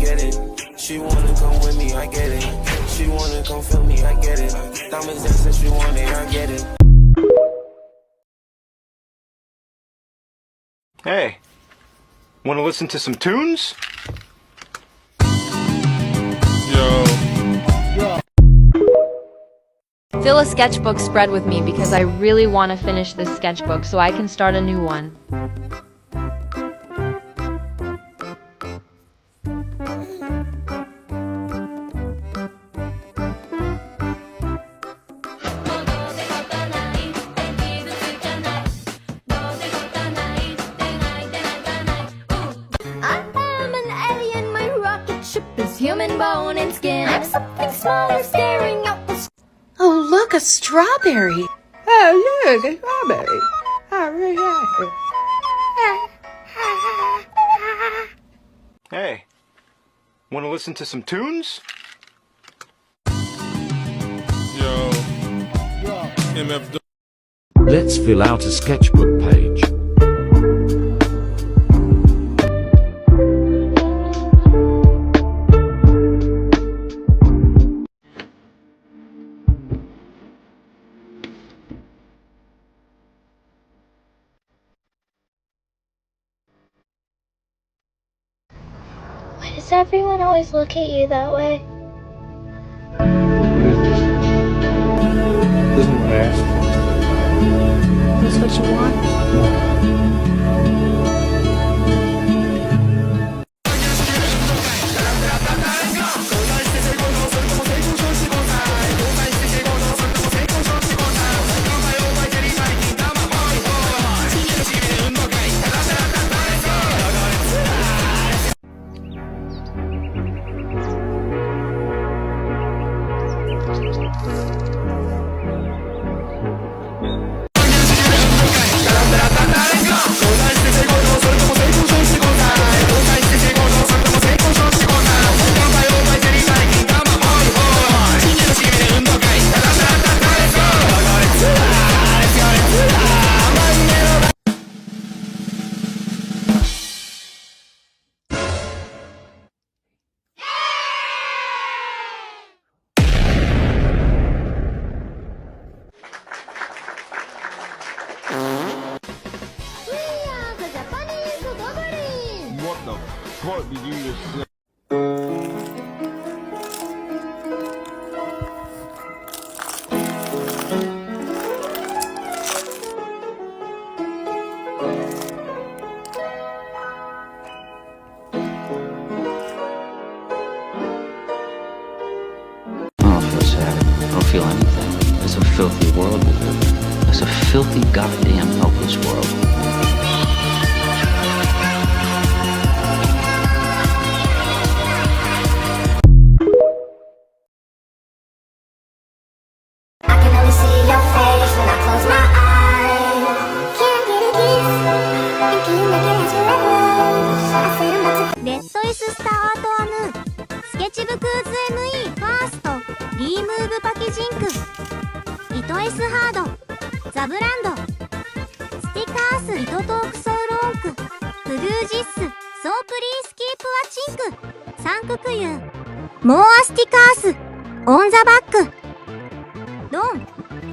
get it. She wanna come with me, I get it. She wanna come feel me, I get it. Diamonds dancing, she want it, I get it. Hey, wanna listen to some tunes? Fill a sketchbook spread with me because I really want to finish this sketchbook so I can start a new one. Human bone and skin. I'm something smaller staring out the Oh, look, a strawberry. Oh, look, a strawberry. I really like it. Hey, wanna listen to some tunes? Let's fill out a sketchbook page. Why does everyone always look at you that way? Isn't what I asked. That's what you want? What the fuck did you just say? I don't feel sad. I don't feel anything. It's a filthy world we live in. It's a filthy, goddamn, helpless world. I can only see your face when I close my eyes. Can I get a kiss? And can you make it last forever? I said I'm about to. レッドイススタートアムスケッチブックズ ME ファーストリームーブパケジンク糸 S ハードザブランドスティカース糸トークソウルオンクプルージッスソープリースキープアチンクサンククユーモーアスティカースオンザバックドン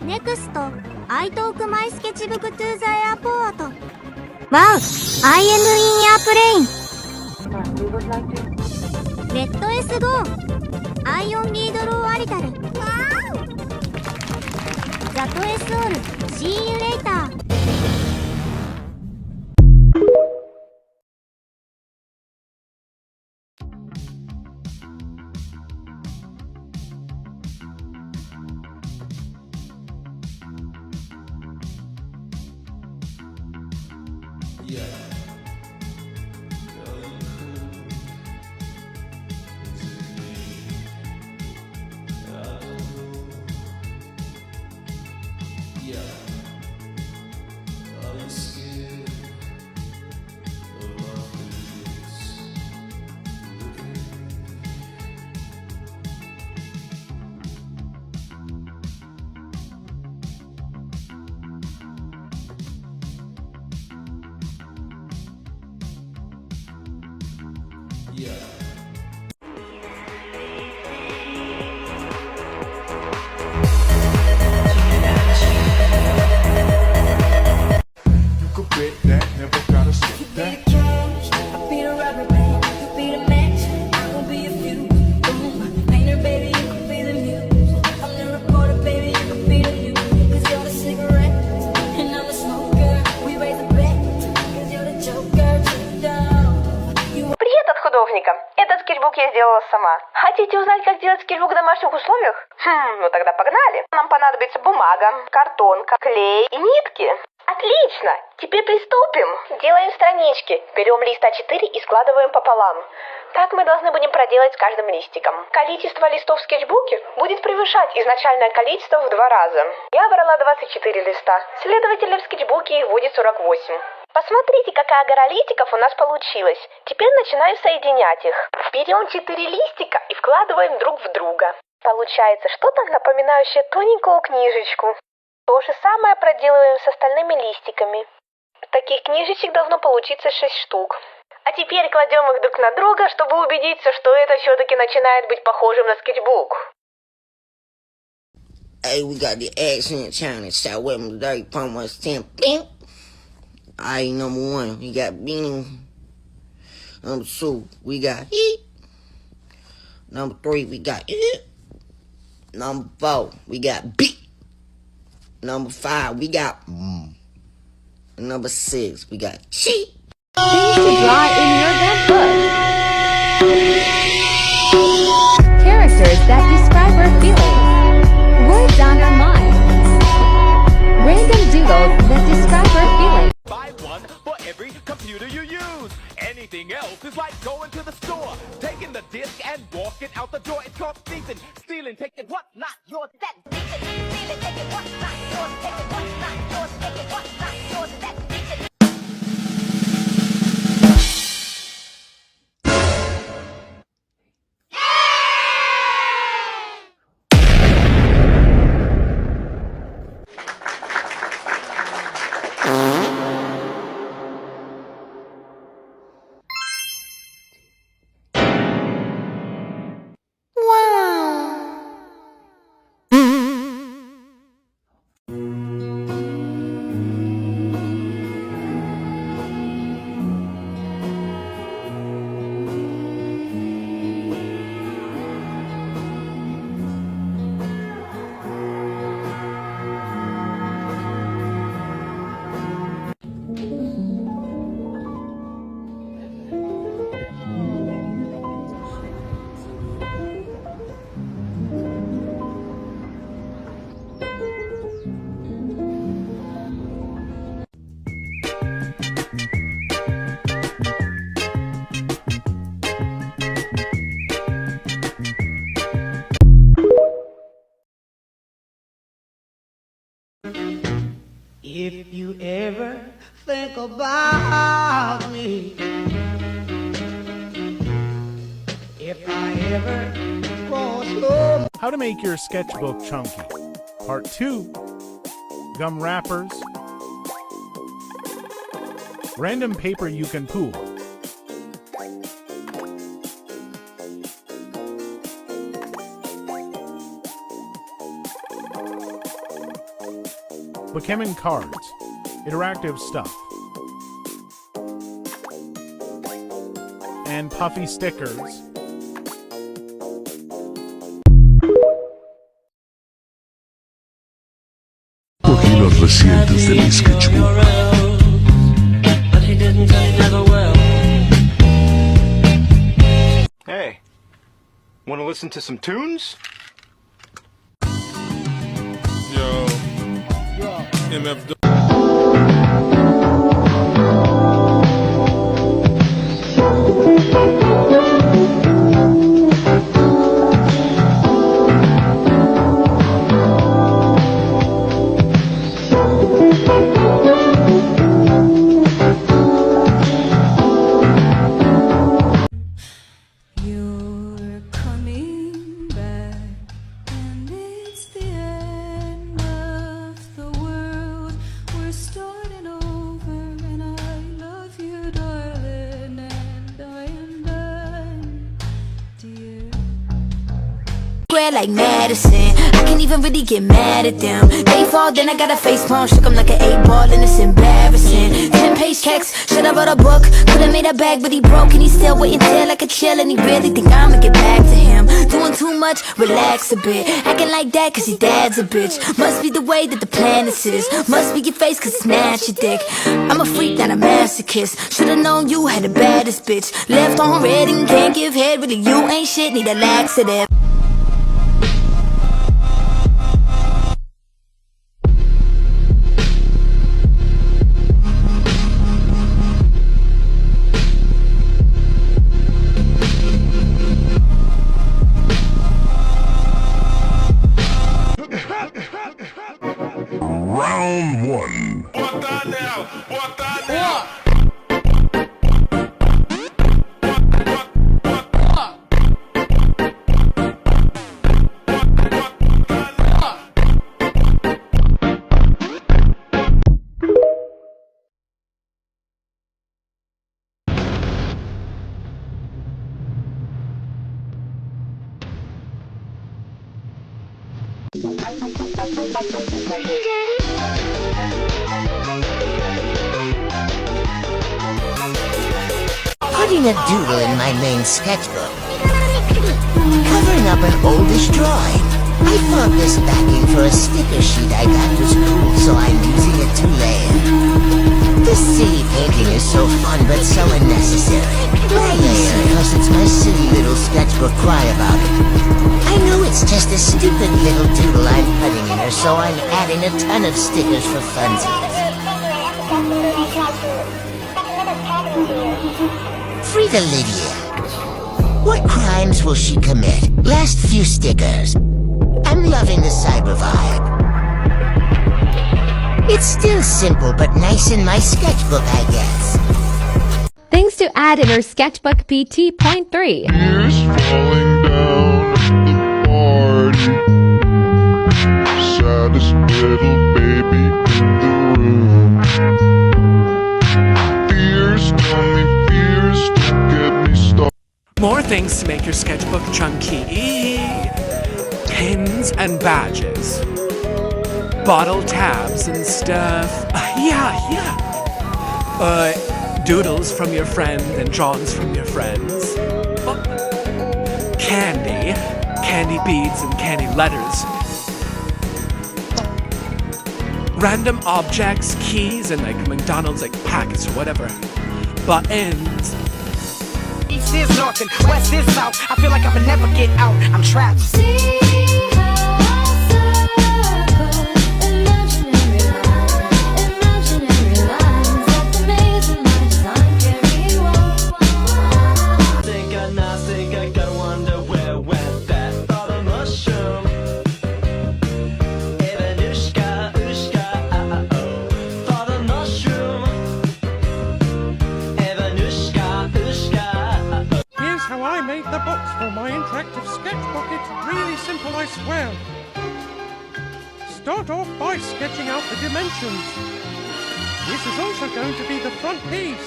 ネクストアイトークマイスケッチブックトゥーザエアポートワウ I am in airplane レッド S ゴーアイオンリードローアリタルザト S オール See you later техника. Этот скетчбук я сделала сама. Хотите узнать, как делать скетчбук в домашних условиях? Ну тогда погнали. Нам понадобится бумага, картонка, клей и нитки. Отлично! Теперь приступим. Делаем странички. Берем лист А4 и складываем пополам. Так мы должны будем проделать с каждым листиком. Количество листов в скетчбуке будет превышать изначальное количество в 2 раза. Я брала 24 листа. Следовательно, в скетчбуке их будет 48. Посмотрите, какая гора листиков у нас получилась. Теперь начинаем соединять их. Берем 4 листика и вкладываем друг в друга. Получается что-то напоминающее тоненькую книжечку. То же самое проделываем с остальными листиками. Таких книжечек должно получиться 6 штук. А теперь кладем их друг на друга, чтобы убедиться, что это все-таки начинает быть похожим на скетчбук. Hey, we got the accent challenge. Start with me, dirty pump was 10. Bing. Alright, number 1, we got beanie. Number 2, we got eat. Number 3, we got eat. Number 4, we got beat. Number 5, we got Number 6, we got cheat. Things to draw in your notebook. Characters that describe our feelings. Words on our minds. Random doodles that describe our feelings. Buy one for every computer you use. Anything else is like going to the store, taking the disc and walking out the door. It's called thieving, stealing, taking what's not yours. That's thieving, stealing, taking what's not yours, taking what's not yours, taking what's not yours. That's thieving. If you ever think about me, if I ever cross your... How to make your sketchbook chunky. Part 2. Gum wrappers. Random paper you can pool. Bakemin cards. Interactive stuff. And puffy stickers. Cogí los recientes de mi sketchbook. Hey, want to listen to some tunes? Yo, MF. Starting everywhere like Madison. I can't even really get mad at them. They fall, then I got a face palm, shook 'em like an 8-ball, and it's embarrassing. 10-page checks, should I wrote a book? Could've made a bag, but he broke, and he's still waiting till I could chill, and he really think I'ma get back to him. Doing too much, relax a bit. Acting like that, cause your dad's a bitch. Must be the way that the planet is. Must be your face, cause it's snatch your dick. I'm a freak, not a masochist. Should've known you had the baddest bitch. Left on red and can't give head, really you ain't shit, need a laxative. Round one. Bota nela, bota nela. Putting a doodle in my main sketchbook. Covering up an oldish drawing. I thought this backing for a sticker sheet I got was cool, so I'm using it to layer. This silly painting is so fun but so unnecessary. I layer because it's my silly little sketchbook cry about it. I know it's just a stupid little doodle I'm putting in her, so I'm adding a ton of stickers for funsies. Frida Lydia. What crimes will she commit? Last few stickers. I'm loving the cyber vibe. It's still simple but nice in my sketchbook, I guess. Thanks to editor Sketchbook PT.3. Tears falling down at the party. Saddest little baby in the room. Fears, tummy fears, don't get me started. More things to make your sketchbook chunky. Pins and badges. Bottle tabs and stuff. Doodles from your friend and drawings from your friends. Candy beads and candy letters. Random objects, keys, and like McDonald's like packets or whatever. Buttons. East is north and west is south. I feel like I would never get out. I'm trapped. I swear. Start off by sketching out the dimensions. This is also going to be the front piece.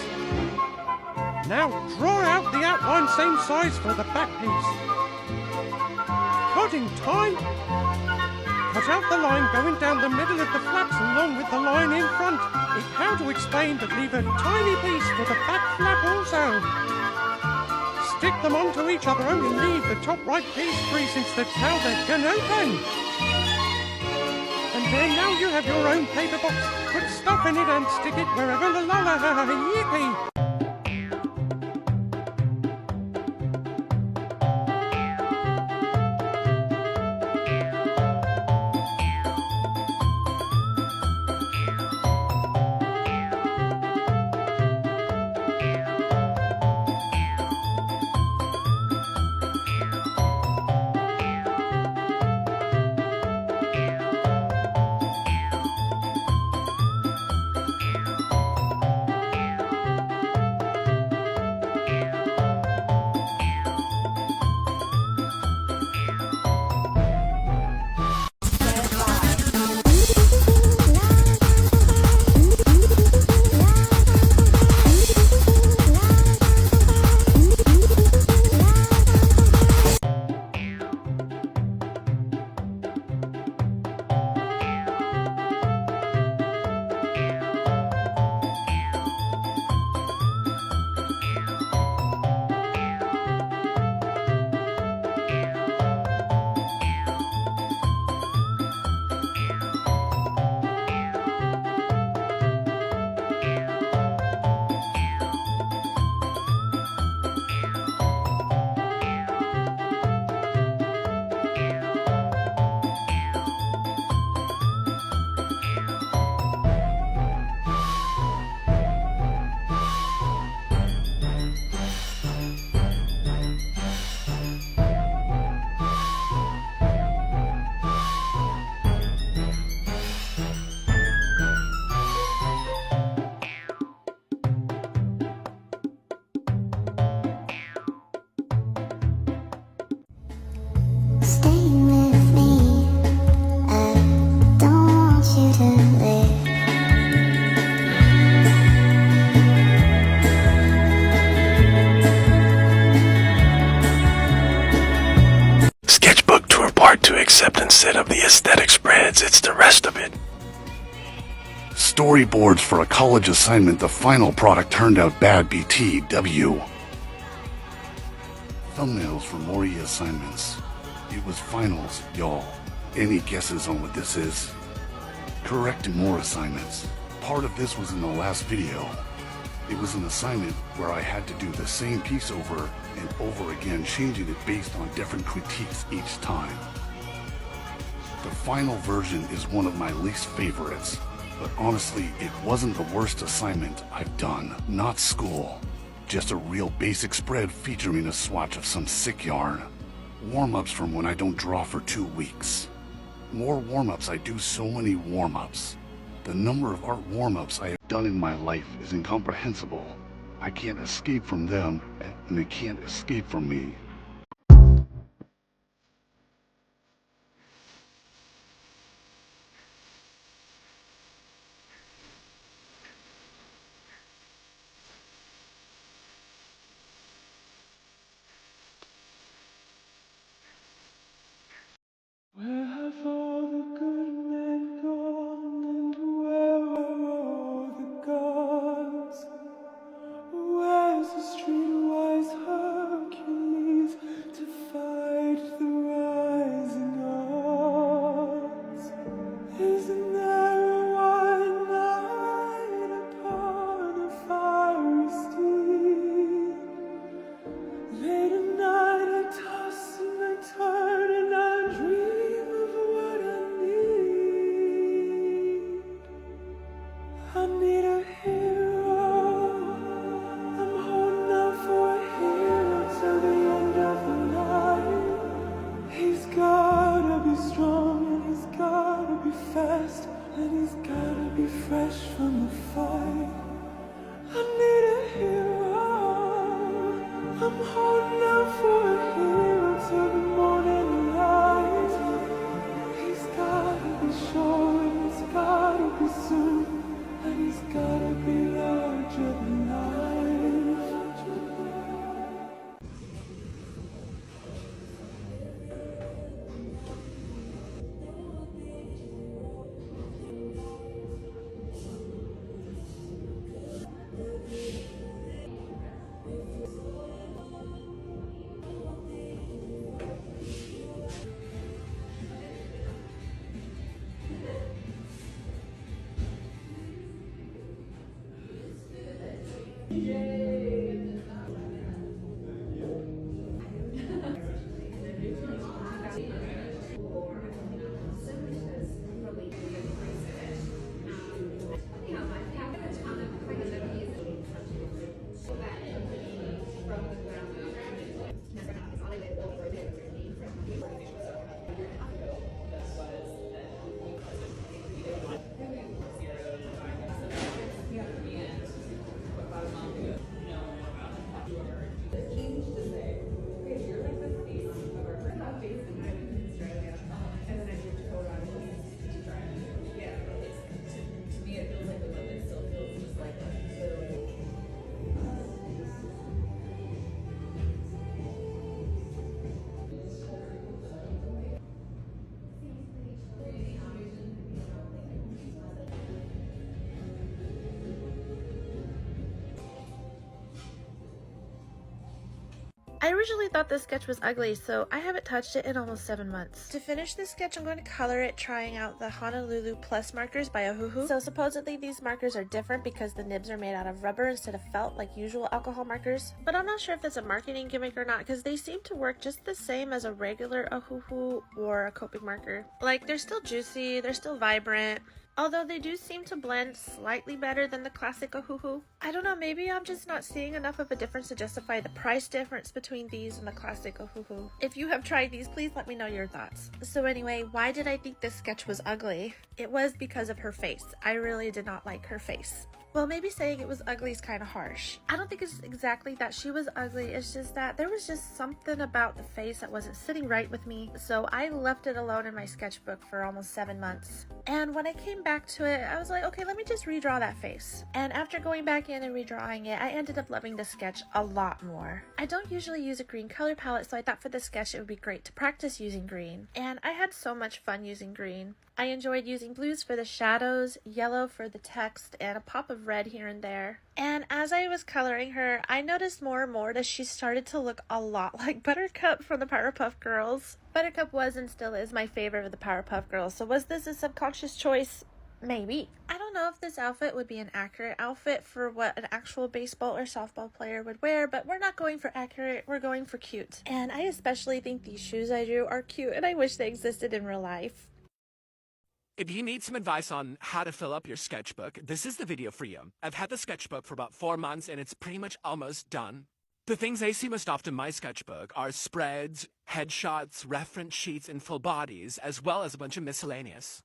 Now draw out the outline same size for the back piece. Cutting time. Cut out the line going down the middle of the flaps along with the line in front. It's how to explain but leave a tiny piece for the back flap also. Stick them onto each other, only leave the top right piece free since that's how they can open. And then now you have your own paper box. Put stuff in it and stick it wherever la la la la yippee. opposite of the aesthetic spreads, it's the rest of it. Storyboards for a college assignment, the final product turned out bad, BTW. Thumbnails for more assignments. It was finals, y'all. Any guesses on what this is? Correcting more assignments. Part of this was in the last video. It was an assignment where I had to do the same piece over and over again, changing it based on different critiques each time. The final version is one of my least favorites, but honestly, it wasn't the worst assignment I've done. Not school. Just a real basic spread featuring a swatch of some sick yarn. Warm-ups from when I don't draw for 2 weeks. More warm-ups, I do so many warm-ups. The number of art warm-ups I have done in my life is incomprehensible. I can't escape from them, and they can't escape from me. Where have all the good men gone, and where are all the gods? Where's the streetwise Hercules to fight the rising odds? Isn't there a white knight upon a fiery steed? Late at night I toss and I turn and I dream of what I need. I need a hero. I'm holding out for a hero till the end of the night. He's gotta be strong and he's gotta be fast and he's gotta be fresh from the fight. I need a hero. I'm holding out for a hero till the morning light. He's gotta be sure and he's gotta be soon and he's gotta be larger than life. I originally thought this sketch was ugly, so I haven't touched it in almost 7 months. To finish this sketch, I'm going to color it trying out the Honolulu Plus markers by Ohuhu. So supposedly these markers are different because the nibs are made out of rubber instead of felt like usual alcohol markers. But I'm not sure if it's a marketing gimmick or not because they seem to work just the same as a regular Ohuhu or a Copic marker. Like, they're still juicy, they're still vibrant. Although they do seem to blend slightly better than the classic Ohuhu. I don't know, maybe I'm just not seeing enough of a difference to justify the price difference between these and the classic Ohuhu. If you have tried these, please let me know your thoughts. So anyway, why did I think this sketch was ugly? It was because of her face. I really did not like her face. Well, maybe saying it was ugly is kind of harsh. I don't think it's exactly that she was ugly, it's just that there was just something about the face that wasn't sitting right with me, so I left it alone in my sketchbook for almost 7 months. And when I came back to it, I was like, okay, let me just redraw that face. And after going back in and redrawing it, I ended up loving the sketch a lot more. I don't usually use a green color palette, so I thought for this sketch it would be great to practice using green. And I had so much fun using green. I enjoyed using blues for the shadows, yellow for the text, and a pop of red here and there. And as I was coloring her, I noticed more and more that she started to look a lot like Buttercup from the Powerpuff Girls. Buttercup was and still is my favorite of the Powerpuff Girls, so was this a subconscious choice? Maybe. I don't know if this outfit would be an accurate outfit for what an actual baseball or softball player would wear, but we're not going for accurate, we're going for cute. And I especially think these shoes I drew are cute, and I wish they existed in real life. If you need some advice on how to fill up your sketchbook, this is the video for you. I've had the sketchbook for about 4 months and it's pretty much almost done. The things I see most often in my sketchbook are spreads, headshots, reference sheets, and full bodies, as well as a bunch of miscellaneous.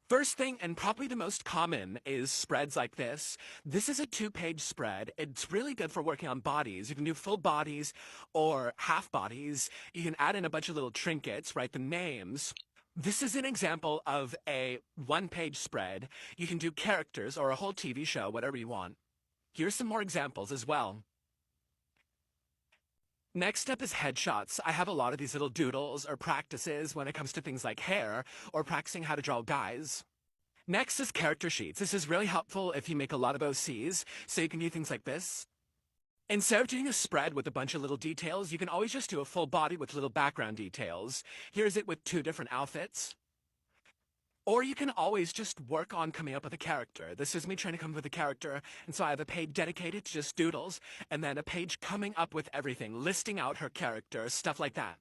First thing, and probably the most common, is spreads like this. This is a 2-page spread. It's really good for working on bodies. You can do full bodies or half bodies. You can add in a bunch of little trinkets, write the names. This is an example of a 1-page spread. You can do characters or a whole TV show, whatever you want. Here's some more examples as well. Next up is headshots. I have a lot of these little doodles or practices when it comes to things like hair or practicing how to draw guys. Next is character sheets. This is really helpful if you make a lot of OCs, so you can do things like this. Instead of doing a spread with a bunch of little details, you can always just do a full body with little background details. Here's it with 2 different outfits. Or you can always just work on coming up with a character. This is me trying to come up with a character, and so I have a page dedicated to just doodles, and then a page coming up with everything, listing out her character, stuff like that.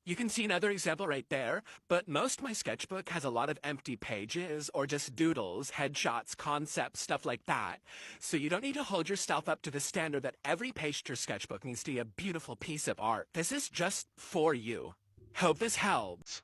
You can see another example right there, but most of my sketchbook has a lot of empty pages or just doodles, headshots, concepts, stuff like that. So you don't need to hold yourself up to the standard that every page to your sketchbook needs to be a beautiful piece of art. This is just for you. Hope this helps.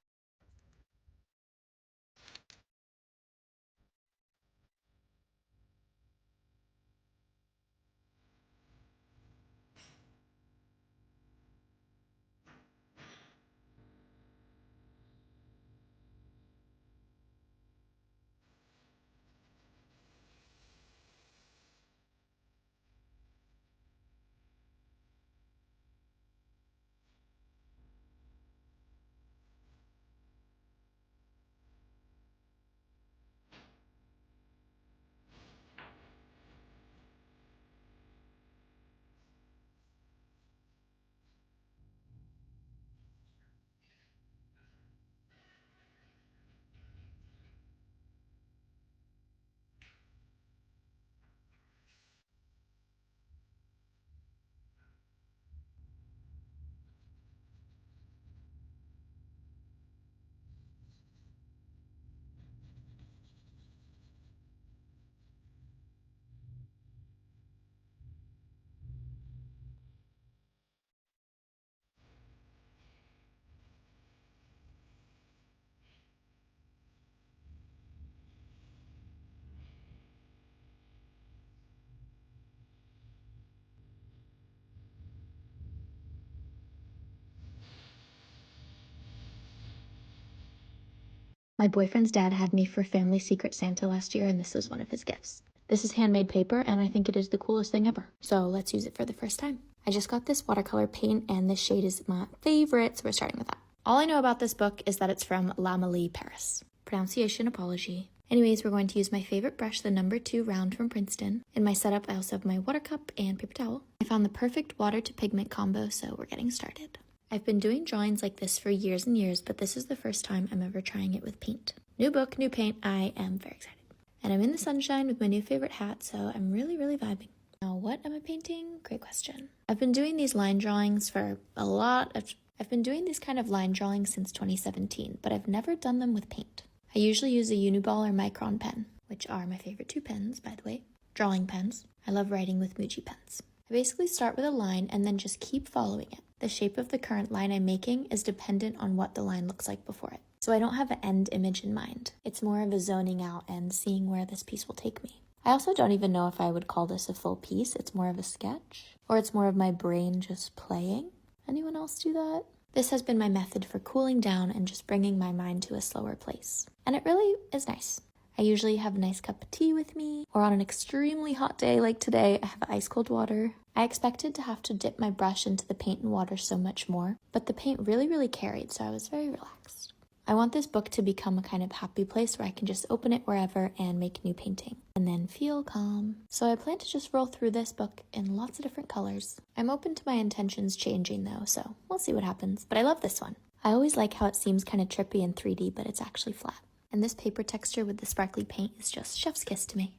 My boyfriend's dad had me for Family Secret Santa last year, and this was one of his gifts. This is handmade paper, and I think it is the coolest thing ever. So let's use it for the first time. I just got this watercolor paint, and this shade is my favorite, so we're starting with that. All I know about this book is that it's from L'Amélie, Paris. Pronunciation apology. Anyways, we're going to use my favorite brush, the number 2 round from Princeton. In my setup, I also have my water cup and paper towel. I found the perfect water to pigment combo, so we're getting started. I've been doing drawings like this for years and years, but this is the first time I'm ever trying it with paint. New book, new paint. I am very excited. And I'm in the sunshine with my new favorite hat, so I'm really vibing. Now, what am I painting? Great question. I've been doing these line drawings for I've been doing these kind of line drawings since 2017, but I've never done them with paint. I usually use a Uniball or Micron pen, which are my favorite 2 pens, by the way. Drawing pens. I love writing with Muji pens. I basically start with a line and then just keep following it. The shape of the current line I'm making is dependent on what the line looks like before it. So I don't have an end image in mind. It's more of a zoning out and seeing where this piece will take me. I also don't even know if I would call this a full piece. It's more of a sketch, or it's more of my brain just playing. Anyone else do that? This has been my method for cooling down and just bringing my mind to a slower place. And it really is nice. I usually have a nice cup of tea with me, or on an extremely hot day like today, I have ice cold water. I expected to have to dip my brush into the paint and water so much more, but the paint really carried, so I was very relaxed. I want this book to become a kind of happy place where I can just open it wherever and make a new painting, and then feel calm. So I plan to just roll through this book in lots of different colors. I'm open to my intentions changing though, so we'll see what happens, but I love this one. I always like how it seems kind of trippy and 3D, but it's actually flat. And this paper texture with the sparkly paint is just chef's kiss to me.